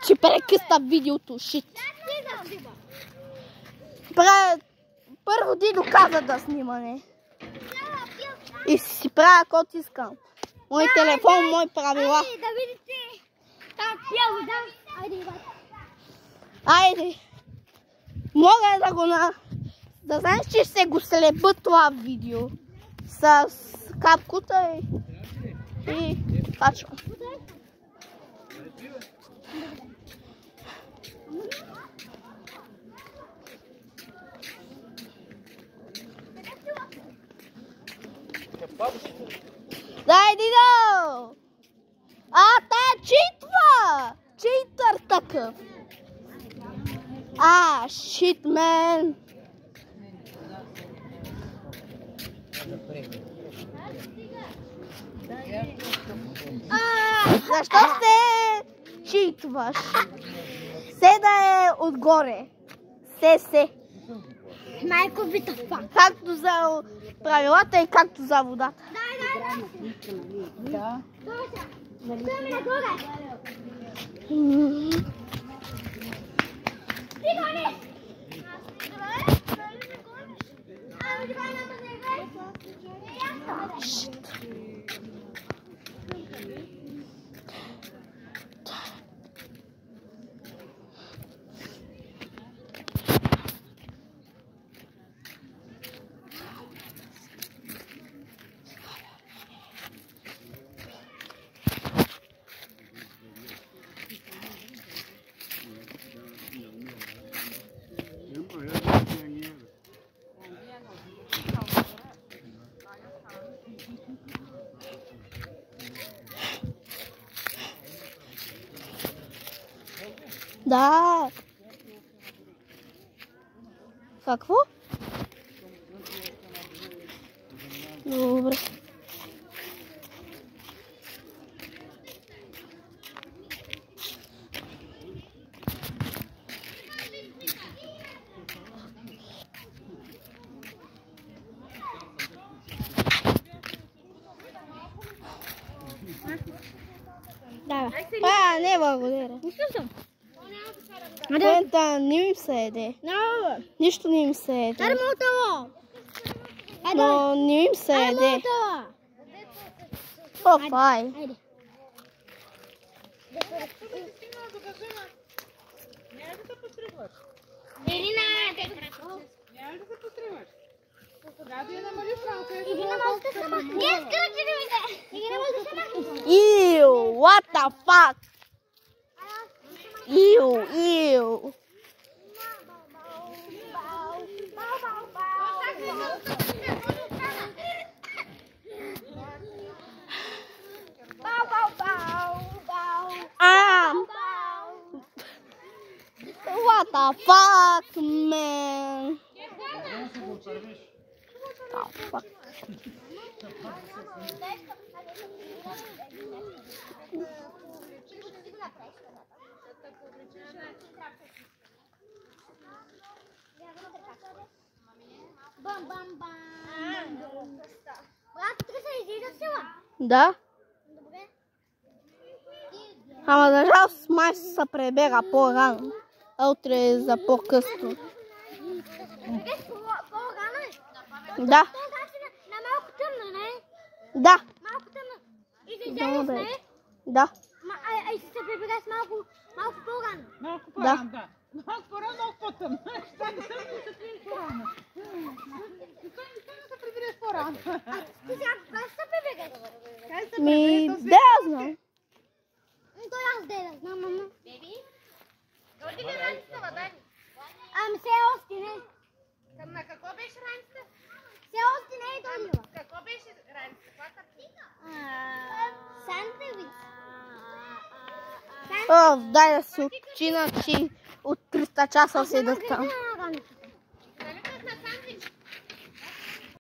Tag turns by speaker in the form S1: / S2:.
S1: Че прекъсна видеото, шит. Първо Дидо каза да снимане. И си правя каквото искам. Мой телефон, мои правила.
S2: Айде да видите. Там пия вода. Айде.
S1: Айде. Мога да го да знаеш, че ще го слепа това видео. С капкута и пачка. Дай, Дидо! Та читва! Читър такъв! Shit, man! Защо се читваш? Се да е отгоре. Се.
S2: Майко витъпа.
S1: Както за правилата и както за водата.
S2: Да. Стояме нагоре. Стигане!
S1: Да. Какво? Добре.
S2: Да.
S1: Не благодаря. Не им се еде. Нищо не им се еде. Но не им се еде. Фай. Ew, what the fuck? Ew. What the fuck, man? The fuck? Да. Ама за жалост май се пребега по-рано. А утре за по-късно. Да.
S2: На малко тъмно, не?
S1: Да.
S2: Малко тъмно. И се излязеш, не?
S1: Да.
S2: И се прибереш малко по-рано.
S3: Малко по-рано, да. Малко по-рано, малко по-тъмно. Ще не се прибереш по-рано. Ще се прибереш по-рано.
S2: Ти сега кога ще се прибереш?
S1: Да, знам.
S2: Той аз да знам, мама. Беби? Доди ли раницата, бе? Все още не.
S3: На какво беше раницата?
S2: Все още не е дойдила.
S3: Какво беше раницата? Каква картина?
S2: Сандвич.
S1: Дай да се отчина, че от 300 часа седат там.